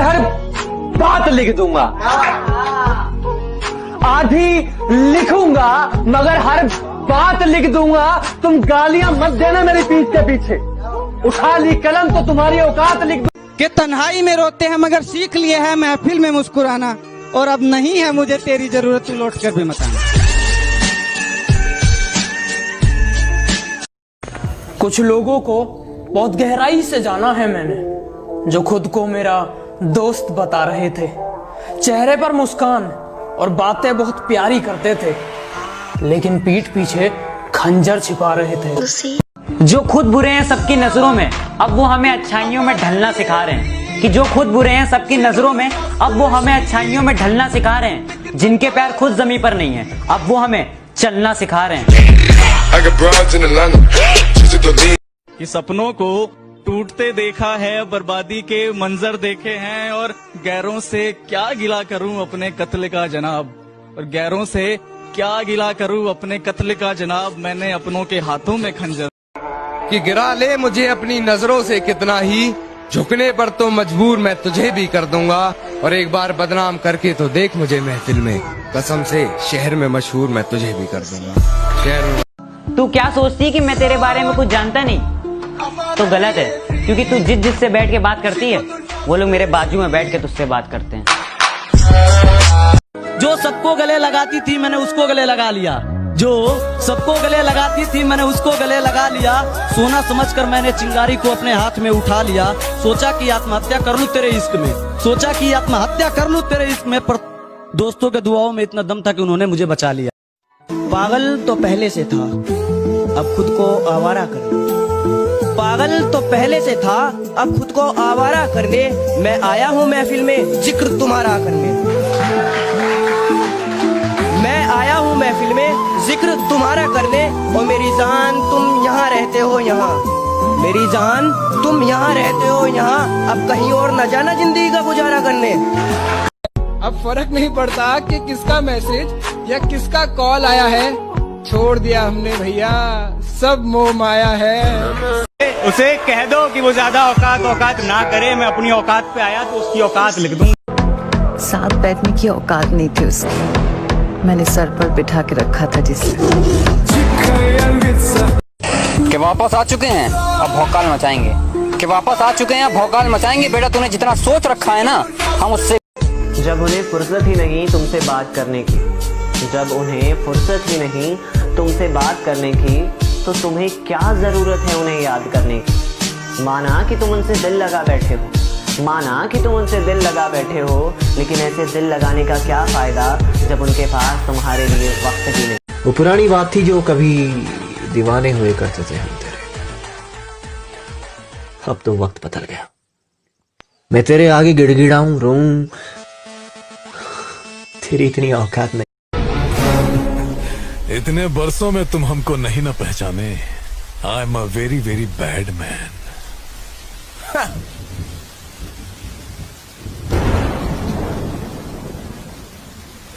हर बात लिख दूंगा। आधी लिखूंगा मगर हर बात लिख दूंगा। तुम गालियां मत देना मेरी पीठ के पीछे। उठा ली कलम तो तुम्हारी औकात लिख दूं। कि तन्हाई में रोते हैं मगर सीख लिए है महफिल में मुस्कुराना, और अब नहीं है मुझे तेरी जरूरत, तू लौट कर भी मत आना। कुछ लोगों को बहुत गहराई से जाना है मैंने, जो खुद को मेरा दोस्त बता रहे थे। चेहरे पर मुस्कान और बातें बहुत प्यारी करते थे, लेकिन पीठ पीछे खंजर छिपा रहे थे। जो खुद बुरे हैं सबकी नजरों में, अब वो हमें अच्छाइयों में ढलना सिखा रहे हैं। कि जो खुद बुरे हैं सबकी नजरों में, अब वो हमें अच्छाइयों में ढलना सिखा रहे हैं। जिनके पैर खुद जमीन पर नहीं है, अब वो हमें चलना सिखा रहे हैं। कि सपनों को टूटते देखा है, बर्बादी के मंजर देखे हैं, और गैरों से क्या गिला करूं अपने कत्ल का जनाब, और गैरों से क्या गिला करूं अपने कत्ल का जनाब। मैंने अपनों के हाथों में खंजर। कि गिरा ले मुझे अपनी नजरों से कितना ही, झुकने पर तो मजबूर मैं तुझे भी कर दूंगा। और एक बार बदनाम करके तो देख मुझे महफिल में, कसम से शहर में मशहूर मैं तुझे भी कर दूंगा। शहर में तू क्या सोचती कि मैं तेरे बारे में कुछ जानता नहीं? तो गलत है, क्योंकि तू जिससे बैठ के बात करती है, वो लोग मेरे बाजू में बैठ के तुझसे बात करते हैं। जो सबको गले लगाती थी मैंने उसको गले लगा लिया, जो सबको गले लगाती थी मैंने उसको गले लगा लिया। सोना समझकर मैंने चिंगारी को अपने हाथ में उठा लिया। सोचा कि आत्महत्या कर लूं तेरे इश्क में, सोचा कि आत्महत्या कर लूं तेरे इश्क में, पर दोस्तों के दुआओं में इतना दम था कि उन्होंने मुझे बचा लिया। पागल तो पहले से था, अब खुद को आवारा कर ले। पागल तो पहले से था, अब खुद को आवारा कर ले। मैं आया हूँ महफिल में जिक्र तुम्हारा करने, मैं आया हूँ महफिल में जिक्र तुम्हारा करने। और मेरी जान तुम यहाँ रहते हो यहाँ, मेरी जान तुम यहाँ रहते हो यहाँ, अब कहीं और न जाना जिंदगी का गुजारा करने। अब फर्क नहीं पड़ता कि किसका मैसेज या किसका कॉल आया है, छोड़ दिया हमने भैया सब मोह माया है। उसे कह दो कि वो ज्यादा औकात ना करे, मैं अपनी औकात पे आया तो उसकी औकात लिख दूंगा। साथ बैठने की औकात नहीं थी उसकी, मैंने सर पर बिठा के रखा था जिससे। कि वापस आ चुके हैं अब भौकाल मचाएंगे, कि वापस आ चुके हैं अब भौकाल मचाएंगे। बेटा तूने जितना सोच रखा है ना, हम उससे। जब उन्हें फुर्सत ही नहीं तुमसे बात करने की, जब उन्हें फुर्सत ही नहीं तुमसे बात करने की, तो तुम्हें क्या जरूरत है उन्हें याद करने की। माना कि तुम उनसे दिल लगा बैठे हो, माना कि तुम उनसे दिल लगा बैठे हो, लेकिन ऐसे दिल लगाने का क्या फायदा जब उनके पास तुम्हारे लिए वक्त ही नहीं। वो पुरानी बात थी जो कभी दीवाने हुए करते थे हम तेरे, अब तो वक्त बदल गया। मैं तेरे आगे गिड़गिड़ाऊं रोऊं, तेरी इतनी औकात नहीं। इतने बरसों में तुम हमको नहीं ना पहचाने। I am a very very bad man.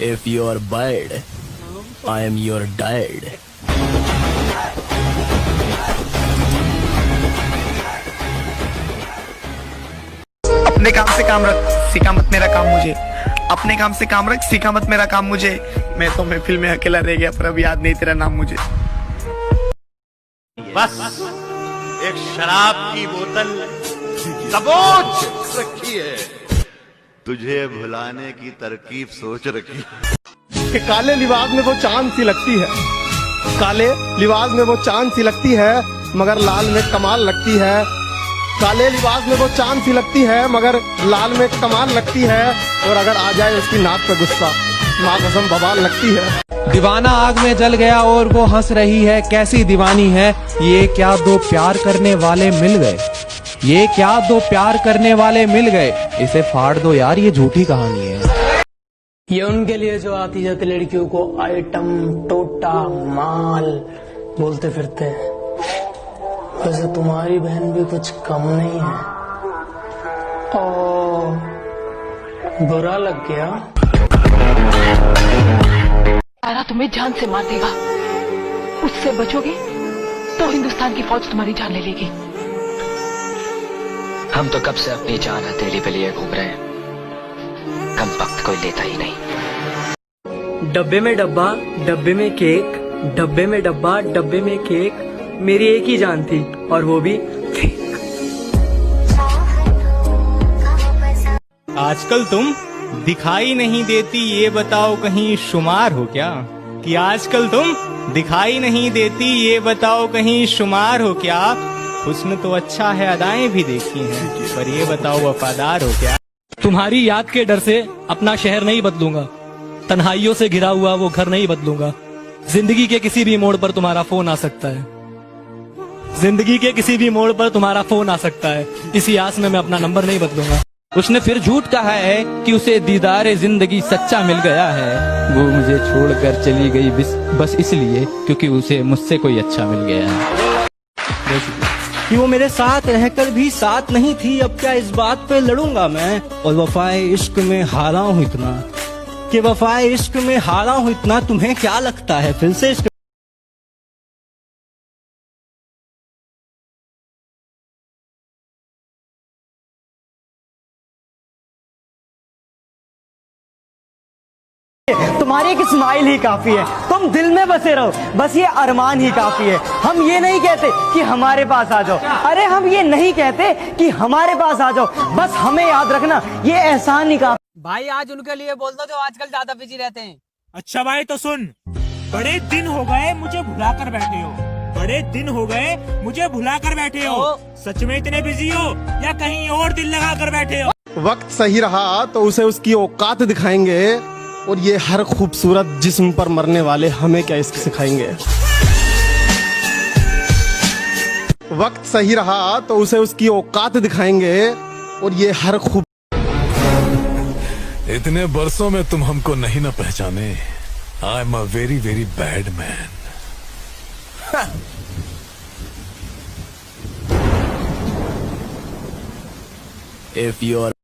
If you're bad, I am your dad. अपने काम से काम रख, सिखा मत मेरा काम मुझे। अपने काम से काम रख, सिखा मत मेरा काम मुझे। मैं तो महफिल में अकेला रह गया, पर अब याद नहीं तेरा नाम मुझे। बस एक शराब की बोतल दबोच रखी है, तुझे भुलाने की तरकीब सोच रखी है। काले लिबास में वो चांद सी लगती है, काले लिबास में वो चांद सी लगती है, मगर लाल में कमाल लगती है। काले लिबास में वो चांद सी लगती है, मगर लाल में कमाल लगती है। और अगर आ जाए उसकी नाक पे गुस्सा, माँ कसम बवाल लगती है। दीवाना आग में जल गया और वो हंस रही है, कैसी दीवानी है ये। क्या दो प्यार करने वाले मिल गए, ये क्या दो प्यार करने वाले मिल गए। इसे फाड़ दो यार, ये झूठी कहानी है। ये उनके लिए जो आती जाती लड़कियों को आइटम, टोटा, माल बोलते फिरते हैं। वैसे तुम्हारी बहन भी कुछ कम नहीं है। ओ, बुरा लग गया। तारा तुम्हें जान से मार देगा, उससे बचोगे तो हिंदुस्तान की फौज तुम्हारी जान ले लेगी। हम तो कब से अपनी जान हथेली पे लिए घूम रहे हैं, कोई लेता ही नहीं। डब्बे में डब्बा, डब्बे में केक, डब्बे में डब्बा, डब्बे में केक, मेरी एक ही जान थी और वो भी आजकल तुम दिखाई नहीं देती, ये बताओ कहीं शुमार हो क्या? कि आजकल तुम दिखाई नहीं देती, ये बताओ कहीं शुमार हो क्या? हुस्न तो अच्छा है, अदाएं भी देखी हैं, पर ये बताओ वफादार हो क्या? तुम्हारी याद के डर से अपना शहर नहीं बदलूंगा, तन्हाइयों से घिरा हुआ वो घर नहीं बदलूंगा। जिंदगी के किसी भी मोड़ पर तुम्हारा फोन आ सकता है, जिंदगी के किसी भी मोड़ पर तुम्हारा फोन आ सकता है, इसी आस में मैं अपना नंबर नहीं बदलूंगा। उसने फिर झूठ कहा है कि उसे दीदार जिंदगी सच्चा मिल गया है। वो मुझे छोड़कर चली गई बस इसलिए क्योंकि उसे मुझसे कोई अच्छा मिल गया है। कि वो मेरे साथ रहकर भी साथ नहीं थी, अब क्या इस बात पे लड़ूंगा मैं? और वफाए इश्क में हारा हूँ इतना, कि वफाए इश्क में हारा हूँ इतना, तुम्हें क्या लगता है फिर से इश्क? तुम्हारी एक स्माइल ही काफी है, तुम दिल में बसे रहो, बस ये अरमान ही काफी है। हम ये नहीं कहते कि हमारे पास आ जाओ, अरे हम ये नहीं कहते कि हमारे पास आ जाओ, बस हमें याद रखना ये एहसान ही काफी। भाई आज उनके लिए बोल दो जो आजकल ज्यादा बिजी रहते हैं। अच्छा भाई तो सुन, बड़े दिन हो गए मुझे भुला कर बैठे हो, बड़े दिन हो गए मुझे भुला कर बैठे हो, सच में इतने बिजी हो या कहीं और दिल लगा कर बैठे हो? वक्त सही रहा तो उसे उसकी औकात दिखाएंगे, और ये हर खूबसूरत जिस्म पर मरने वाले हमें क्या इश्क सिखाएंगे। वक्त सही रहा तो उसे उसकी औकात दिखाएंगे, और ये हर खूब इतने बरसों में तुम हमको नहीं ना पहचाने। I am a very very bad man. If you are